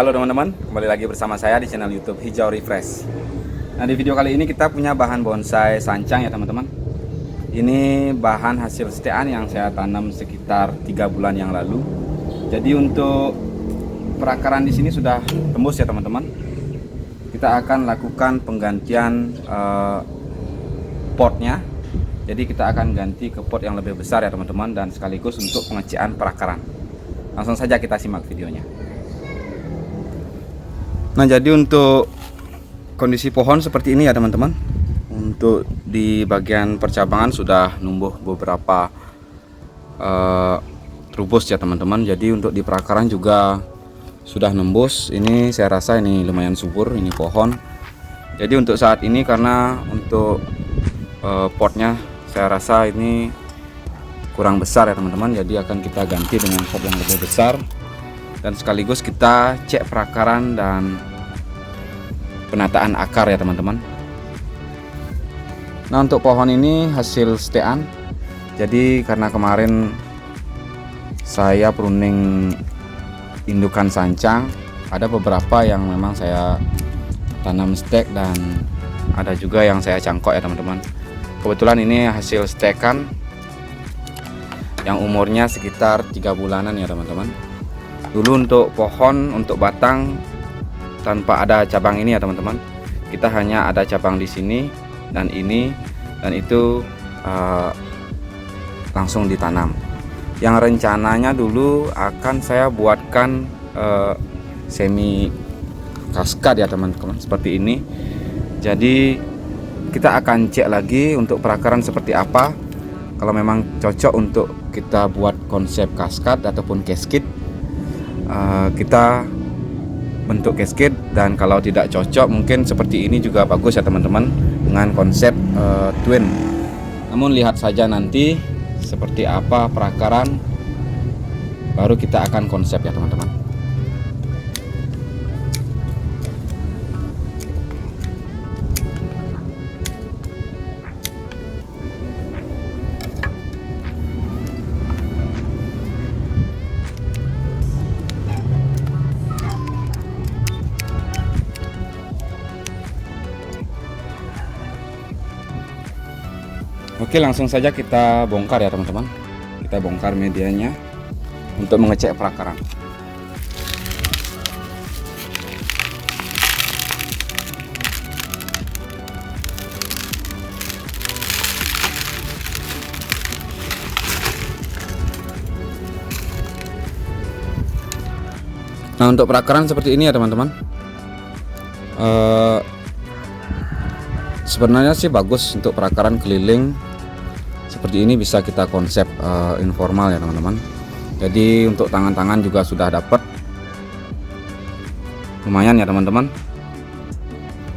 Halo teman-teman, kembali lagi bersama saya di channel YouTube Hijau Refresh. Nah, di video kali ini kita punya bahan bonsai sancang ya teman-teman. Ini bahan hasil setean yang saya tanam sekitar 3 bulan yang lalu. Jadi untuk perakaran di sini sudah tembus ya teman-teman. Kita akan lakukan penggantian potnya. Jadi kita akan ganti ke pot yang lebih besar ya teman-teman, dan sekaligus untuk pengecekan perakaran. Langsung saja kita simak videonya. Nah, jadi untuk kondisi pohon seperti ini ya teman-teman. Untuk di bagian percabangan sudah numbuh beberapa trubus ya teman-teman. Jadi untuk di perakaran juga sudah nembus. Ini saya rasa ini lumayan subur ini pohon. Jadi untuk saat ini karena untuk potnya saya rasa ini kurang besar ya teman-teman. Jadi akan kita ganti dengan pot yang lebih besar. Dan sekaligus kita cek perakaran dan penataan akar ya teman-teman. Nah, untuk pohon ini hasil setean. Jadi karena kemarin saya pruning indukan sancang, ada beberapa yang memang saya tanam stek dan ada juga yang saya cangkok ya teman-teman. Kebetulan ini hasil stekan yang umurnya sekitar 3 bulanan ya teman-teman. Dulu untuk pohon, untuk batang tanpa ada cabang ini ya teman-teman. Kita hanya ada cabang di sini dan ini, dan itu langsung ditanam. Yang rencananya dulu akan saya buatkan semi kaskad ya teman-teman, seperti ini. Jadi kita akan cek lagi untuk perakaran seperti apa. Kalau memang cocok untuk kita buat konsep kaskad ataupun cascade, kita bentuk cascade, dan kalau tidak cocok mungkin seperti ini juga bagus ya teman-teman dengan konsep twin. Namun lihat saja nanti seperti apa perakaran, baru kita akan konsep ya teman-teman. Oke, langsung saja kita bongkar ya teman-teman. Kita bongkar medianya untuk mengecek perakaran. Nah, untuk perakaran seperti ini ya teman-teman. Sebenarnya sih bagus untuk perakaran keliling. Seperti ini bisa kita konsep informal ya teman-teman. Jadi untuk tangan-tangan juga sudah dapat, lumayan ya teman-teman.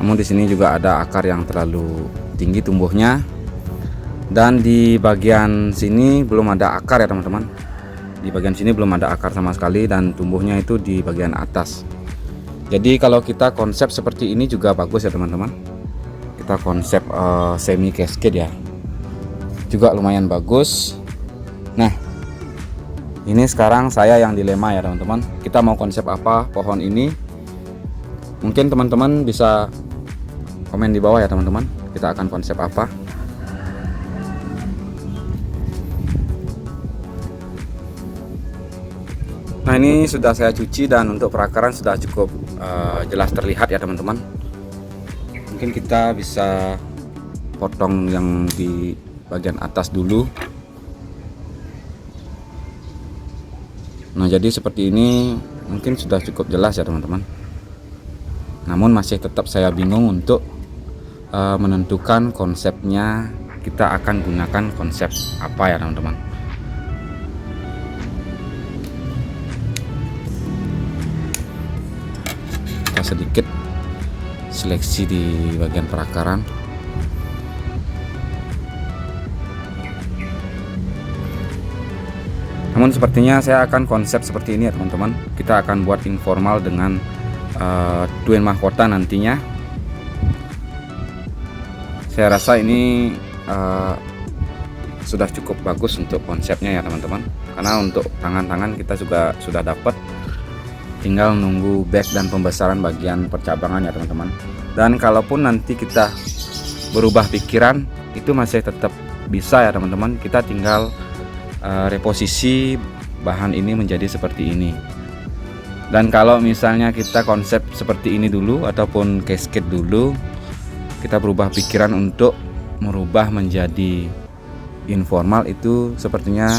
Namun di sini juga ada akar yang terlalu tinggi tumbuhnya, dan di bagian sini belum ada akar ya teman-teman. Di bagian sini belum ada akar sama sekali, dan tumbuhnya itu di bagian atas. Jadi kalau kita konsep seperti ini juga bagus ya teman-teman. Kita konsep semi cascade ya, juga lumayan bagus. Nah, ini sekarang saya yang dilema ya teman-teman. Kita mau konsep apa pohon ini? Mungkin teman-teman bisa komen di bawah ya teman-teman. Kita akan konsep apa? Nah, ini sudah saya cuci dan untuk perakaran sudah cukup jelas terlihat ya teman-teman. Mungkin kita bisa potong yang di bagian atas dulu. Nah, jadi seperti ini mungkin sudah cukup jelas ya teman-teman. Namun masih tetap saya bingung untuk menentukan konsepnya. Kita akan gunakan konsep apa ya teman-teman. Kita sedikit seleksi di bagian perakaran. Namun sepertinya saya akan konsep seperti ini ya teman-teman. Kita akan buat informal dengan twin mahkota nantinya. Saya rasa ini sudah cukup bagus untuk konsepnya ya teman-teman. Karena untuk tangan-tangan kita juga sudah dapat. tinggal nunggu back dan pembesaran bagian percabangan ya teman-teman. Dan kalaupun nanti kita berubah pikiran, itu masih tetap bisa ya teman-teman. Kita tinggal reposisi bahan ini menjadi seperti ini. Dan kalau misalnya kita konsep seperti ini dulu ataupun casket dulu, kita berubah pikiran untuk merubah menjadi informal, itu sepertinya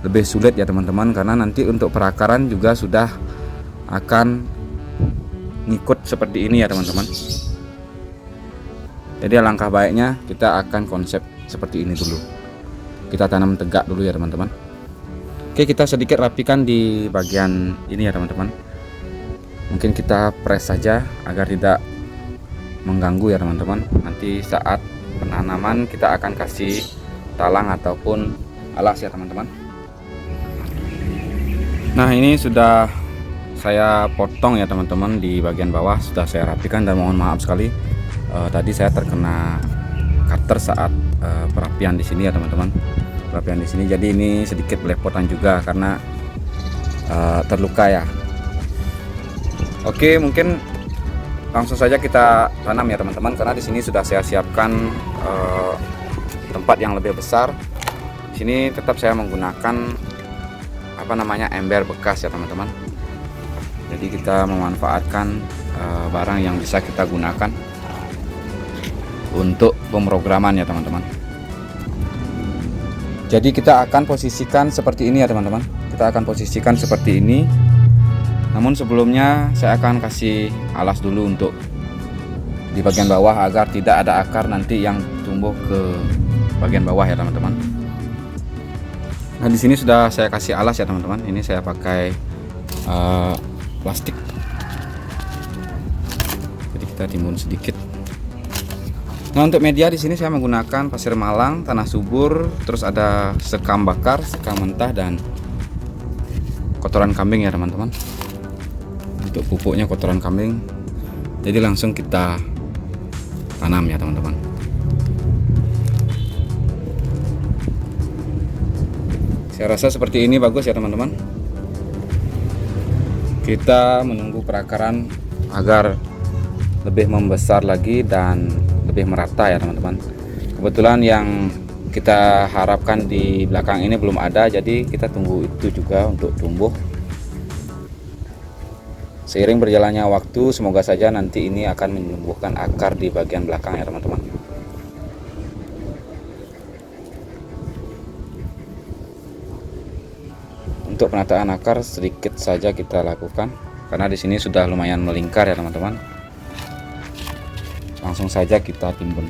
lebih sulit ya teman-teman, karena nanti untuk perakaran juga sudah akan ngikut seperti ini ya teman-teman. Jadi alangkah baiknya kita akan konsep seperti ini dulu, kita tanam tegak dulu ya teman-teman. Oke, kita sedikit rapikan di bagian ini ya teman-teman. Mungkin kita press saja agar tidak mengganggu ya teman-teman. Nanti saat penanaman kita akan kasih talang ataupun alas ya teman-teman. Nah, ini sudah saya potong ya teman-teman, di bagian bawah sudah saya rapikan, dan mohon maaf sekali tadi saya terkena cutter saat perapian di sini ya teman-teman. Perapian di sini, jadi ini sedikit belepotan juga karena terluka ya. Oke, mungkin langsung saja kita tanam ya teman-teman, karena di sini sudah saya siapkan tempat yang lebih besar. Di sini tetap saya menggunakan ember bekas ya teman-teman. Jadi kita memanfaatkan barang yang bisa kita gunakan untuk pemrograman ya teman-teman. Jadi kita akan posisikan seperti ini ya teman-teman. Kita akan posisikan seperti ini. Namun sebelumnya saya akan kasih alas dulu untuk di bagian bawah agar tidak ada akar nanti yang tumbuh ke bagian bawah ya teman-teman. Nah, di sini sudah saya kasih alas ya teman-teman. Ini saya pakai plastik. Jadi kita timbun sedikit. Nah, untuk media di sini saya menggunakan pasir malang, tanah subur, terus ada sekam bakar, sekam mentah, dan kotoran kambing ya teman-teman. Untuk pupuknya kotoran kambing. Jadi langsung kita tanam ya teman-teman. Saya rasa seperti ini bagus ya teman-teman. Kita menunggu perakaran agar lebih membesar lagi dan lebih merata ya teman-teman. Kebetulan yang kita harapkan di belakang ini belum ada, jadi kita tunggu itu juga untuk tumbuh. Seiring berjalannya waktu, semoga saja nanti ini akan menumbuhkan akar di bagian belakang ya teman-teman. Untuk penataan akar sedikit saja kita lakukan, karena di sini sudah lumayan melingkar ya teman-teman. Langsung saja kita timbun.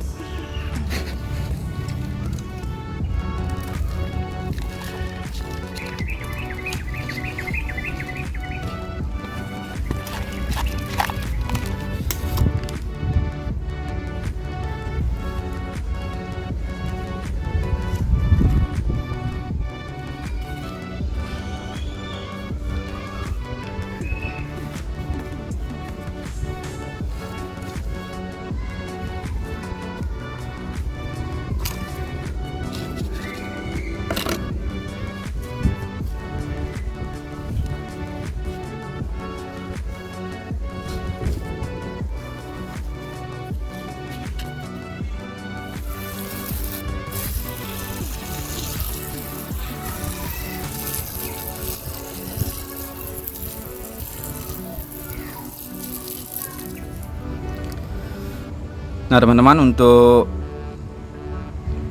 Nah teman-teman, untuk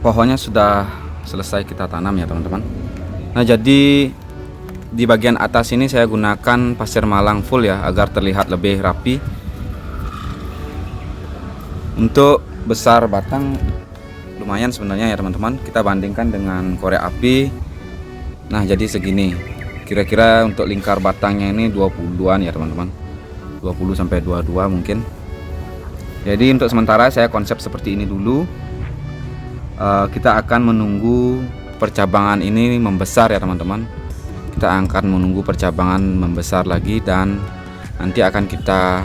pohonnya sudah selesai kita tanam ya teman-teman. Nah, jadi di bagian atas ini saya gunakan pasir malang full ya, agar terlihat lebih rapi. Untuk besar batang lumayan sebenarnya ya teman-teman. Kita bandingkan dengan korek api. Nah, jadi segini. Kira-kira untuk lingkar batangnya ini 20-an ya teman-teman. 20 sampai 22 mungkin. Jadi untuk sementara saya konsep seperti ini dulu. Kita akan menunggu percabangan ini membesar ya teman-teman. Kita akan menunggu percabangan membesar lagi, dan nanti akan kita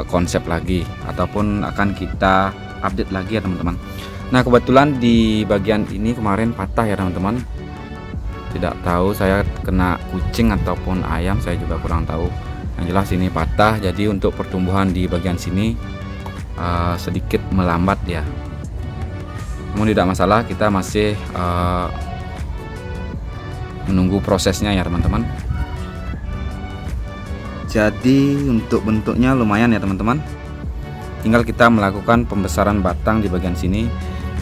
konsep lagi ataupun akan kita update lagi ya teman-teman. Nah, kebetulan di bagian ini kemarin patah ya teman-teman. tidak tahu saya kena kucing ataupun ayam, saya juga kurang tahu. Yang jelas ini patah, jadi untuk pertumbuhan di bagian sini sedikit melambat ya. Namun tidak masalah, kita masih menunggu prosesnya ya teman-teman. Jadi untuk bentuknya lumayan ya teman-teman. Tinggal kita melakukan pembesaran batang di bagian sini,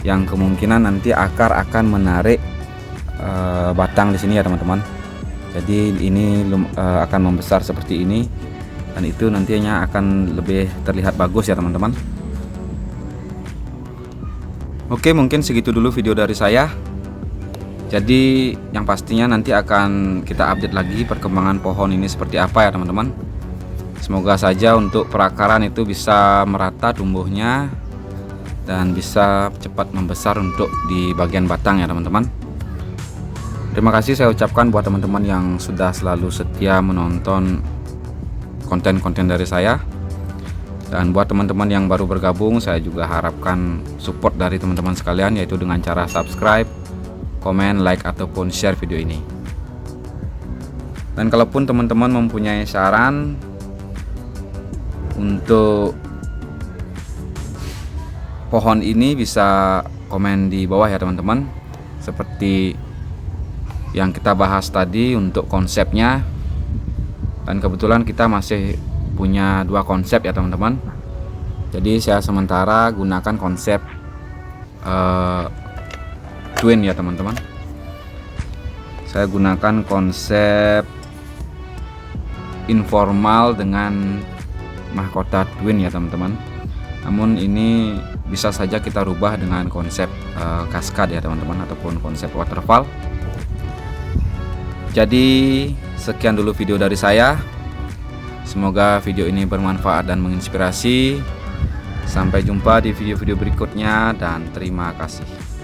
yang kemungkinan nanti akar akan menarik batang di sini ya teman-teman. Jadi ini akan membesar seperti ini, dan itu nantinya akan lebih terlihat bagus ya teman-teman. Oke, mungkin segitu dulu video dari saya. Jadi yang pastinya nanti akan kita update lagi perkembangan pohon ini seperti apa ya teman-teman. Semoga saja untuk perakaran itu bisa merata tumbuhnya dan bisa cepat membesar untuk di bagian batang ya teman-teman. Terima kasih saya ucapkan buat teman-teman yang sudah selalu setia menonton konten-konten dari saya. Dan buat teman-teman yang baru bergabung, saya juga harapkan support dari teman-teman sekalian, yaitu dengan cara subscribe, komen, like, ataupun share video ini. Dan kalaupun teman-teman mempunyai saran untuk pohon ini, bisa komen di bawah ya teman-teman. Seperti yang kita bahas tadi untuk konsepnya. Dan kebetulan kita masih punya dua konsep ya teman-teman. Jadi saya sementara gunakan konsep twin ya teman-teman. Saya gunakan konsep informal dengan mahkota twin ya teman-teman. Namun ini bisa saja kita rubah dengan konsep kaskad ya teman-teman, ataupun konsep waterfall. Jadi sekian dulu video dari saya. Semoga video ini bermanfaat dan menginspirasi. Sampai jumpa di video-video berikutnya dan terima kasih.